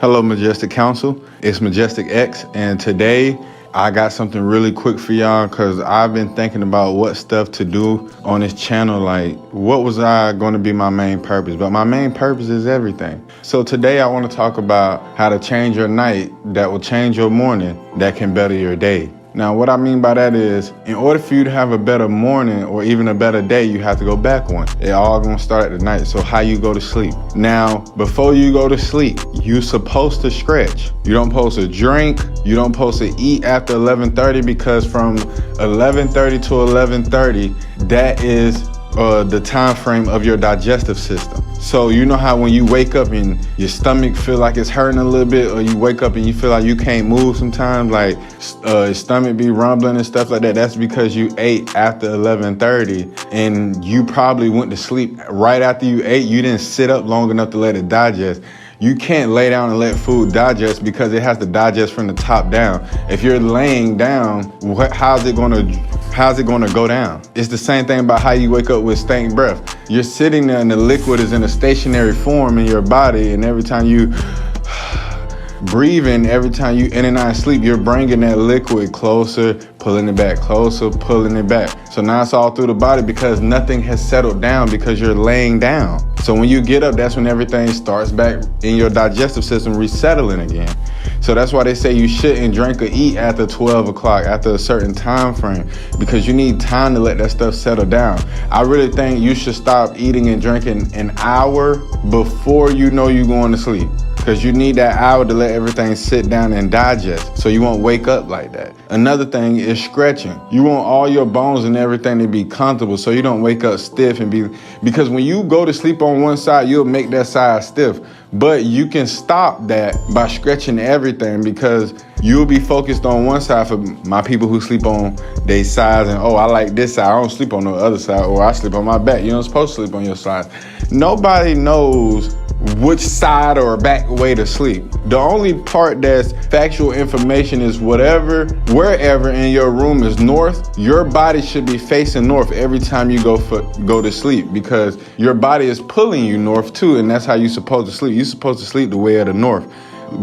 Hello, Majestic Council. It's Majestic X, and today I got something really quick for y'all because I've been thinking about what stuff to do on this channel. Like, what was I going to be my main purpose? But my main purpose is everything. So today I want to talk about how to change your night that will change your morning that can better your day. Now, what I mean by that is, in order for you to have a better morning or even a better day, you have to go back one. It all gonna start at the night, so how you go to sleep. Now, before you go to sleep, you supposed to stretch. You don't supposed to drink, you don't supposed to eat after 11:30 because from 11:30 to 11:30, that is the time frame of your digestive system. So you know how when you wake up and your stomach feel like it's hurting a little bit, or you wake up and you feel like you can't move sometimes, like your stomach be rumbling and stuff like that, that's because you ate after 11:30 and you probably went to sleep right after you ate. You didn't sit up long enough to let it digest. You can't lay down and let food digest because it has to digest from the top down. If you're laying down, how's it gonna go down? It's the same thing about how you wake up with stank breath. You're sitting there and the liquid is in a stationary form in your body, and every time you breathing, every time you in and out of sleep, you're bringing that liquid closer, pulling it back, closer, pulling it back. So now it's all through the body because nothing has settled down because you're laying down. So when you get up, that's when everything starts back in your digestive system resettling again. So that's why they say you shouldn't drink or eat after 12 o'clock, after a certain time frame, because you need time to let that stuff settle down. I really think you should stop eating and drinking an hour before you know you're going to sleep, because you need that hour to let everything sit down and digest so you won't wake up like that. Another thing is stretching. You want all your bones and everything to be comfortable so you don't wake up stiff because when you go to sleep on one side, you'll make that side stiff. But you can stop that by stretching everything, because you'll be focused on one side. For my people who sleep on their sides and, I like this side, I don't sleep on the other side, or I sleep on my back. You don't supposed to sleep on your side. Nobody knows which side or back way to sleep. The only part that's factual information is wherever in your room is north, your body should be facing north every time you go to sleep, because your body is pulling you north too, and that's how you're supposed to sleep. You're supposed to sleep the way of the north.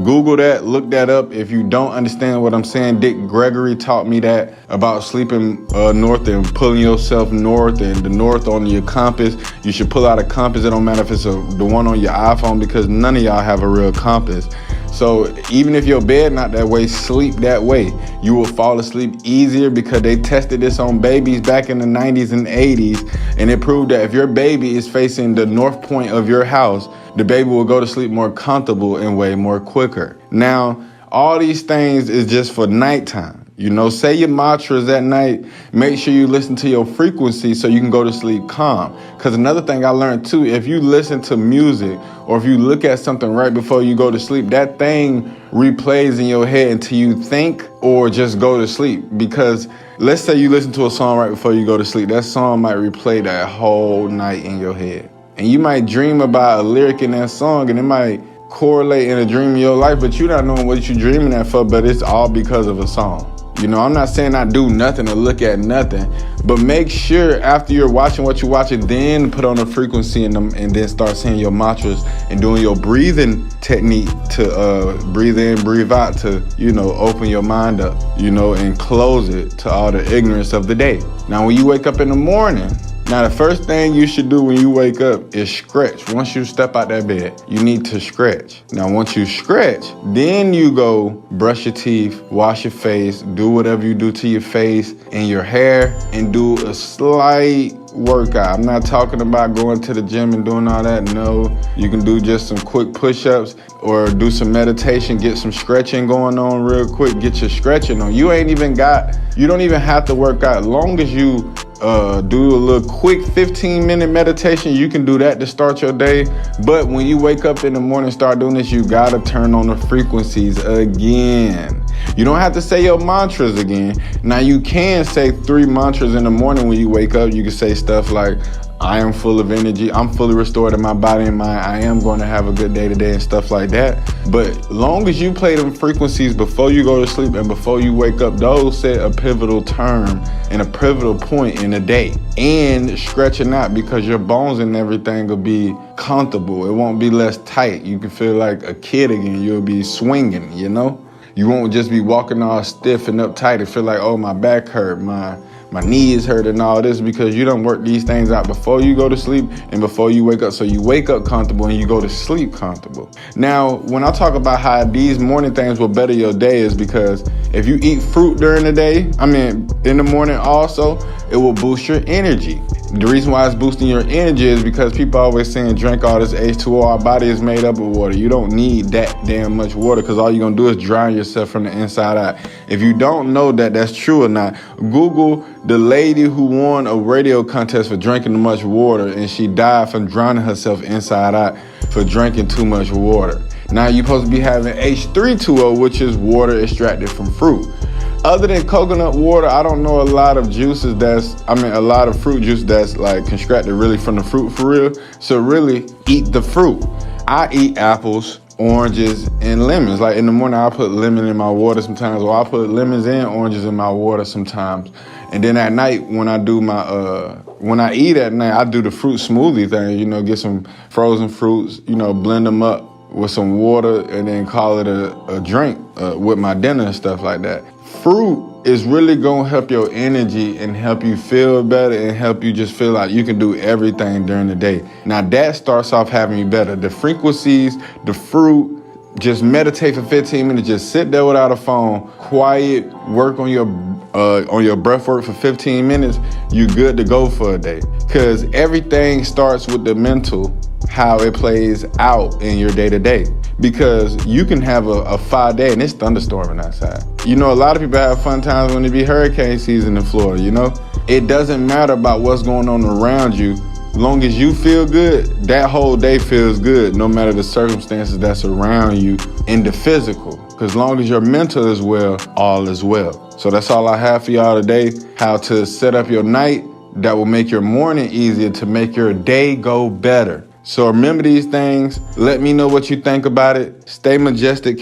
Google that, look that up. If you don't understand what I'm saying, Dick Gregory taught me that about sleeping north and pulling yourself north, and the north on your compass. You should pull out a compass. It don't matter if it's the one on your iPhone, because none of y'all have a real compass. So even if your bed not that way, sleep that way. You will fall asleep easier, because they tested this on babies back in the 90s and 80s, and it proved that if your baby is facing the north point of your house, the baby will go to sleep more comfortable and way more quicker. Now, all these things is just for nighttime. Say your mantras at night. Make sure you listen to your frequency so you can go to sleep calm. Because another thing I learned too, if you listen to music or if you look at something right before you go to sleep, that thing replays in your head until you think or just go to sleep. Because let's say you listen to a song right before you go to sleep, that song might replay that whole night in your head. And you might dream about a lyric in that song, and it might correlate in a dream of your life, but you're not knowing what you're dreaming that for, but it's all because of a song. I'm not saying I do nothing or look at nothing, but make sure after you're watching what you're watching, then put on a frequency and then start saying your mantras and doing your breathing technique to breathe in, breathe out, to, open your mind up, and close it to all the ignorance of the day. Now, when you wake up in the morning, the first thing you should do when you wake up is stretch. Once you step out that bed, you need to stretch. Now, once you stretch, then you go brush your teeth, wash your face, do whatever you do to your face and your hair, and do a slight workout. I'm not talking about going to the gym and doing all that. No, you can do just some quick push-ups or do some meditation, get some stretching going on real quick, get your stretching on. You don't even have to work out. As long as you do a little quick 15-minute meditation, you can do that to start your day. But when you wake up in the morning, start doing this, you gotta turn on the frequencies again. You don't have to say your mantras again. Now, you can say 3 mantras in the morning when you wake up. You can say stuff like, I am full of energy. I'm fully restored in my body and mind. I am going to have a good day today and stuff like that. But long as you play them frequencies before you go to sleep and before you wake up, those set a pivotal term and a pivotal point in the day. And stretching out, because your bones and everything will be comfortable. It won't be less tight. You can feel like a kid again. You'll be swinging, you know? You won't just be walking all stiff and uptight and feel like, oh, my back hurt, my knees hurt and all this, because you done work these things out before you go to sleep and before you wake up. So you wake up comfortable and you go to sleep comfortable. Now, when I talk about how these morning things will better your day, is because if you eat fruit during the day, in the morning also, it will boost your energy. The reason why it's boosting your energy is because people always saying drink all this H2O. Our body is made up of water. You don't need that damn much water, because all you're going to do is drown yourself from the inside out. If you don't know that that's true or not, Google the lady who won a radio contest for drinking too much water, and she died from drowning herself inside out for drinking too much water. Now you're supposed to be having H320, which is water extracted from fruit. Other than coconut water, I don't know a lot of juices a lot of fruit juice that's like extracted really from the fruit for real. So really eat the fruit. I eat apples, oranges, and lemons. Like in the morning, I put lemon in my water sometimes, or I put lemons and oranges in my water sometimes. And then at night, when I do when I eat at night, I do the fruit smoothie thing, get some frozen fruits, blend them up with some water and then call it a drink with my dinner and stuff like that. Fruit is really gonna help your energy and help you feel better and help you just feel like you can do everything during the day. Now that starts off having you better. The frequencies, the fruit, just meditate for 15 minutes, just sit there without a phone, quiet, work on your breath work for 15 minutes, you good to go for a day. Because everything starts with the mental, how it plays out in your day-to-day. Because you can have a 5 day and it's thunderstorming outside. A lot of people have fun times when it be hurricane season in Florida, It doesn't matter about what's going on around you. Long as you feel good, that whole day feels good, no matter the circumstances that's around you in the physical. Because long as your mental is well, all is well. So that's all I have for y'all today, how to set up your night that will make your morning easier to make your day go better. So remember these things. Let me know what you think about it. Stay majestic.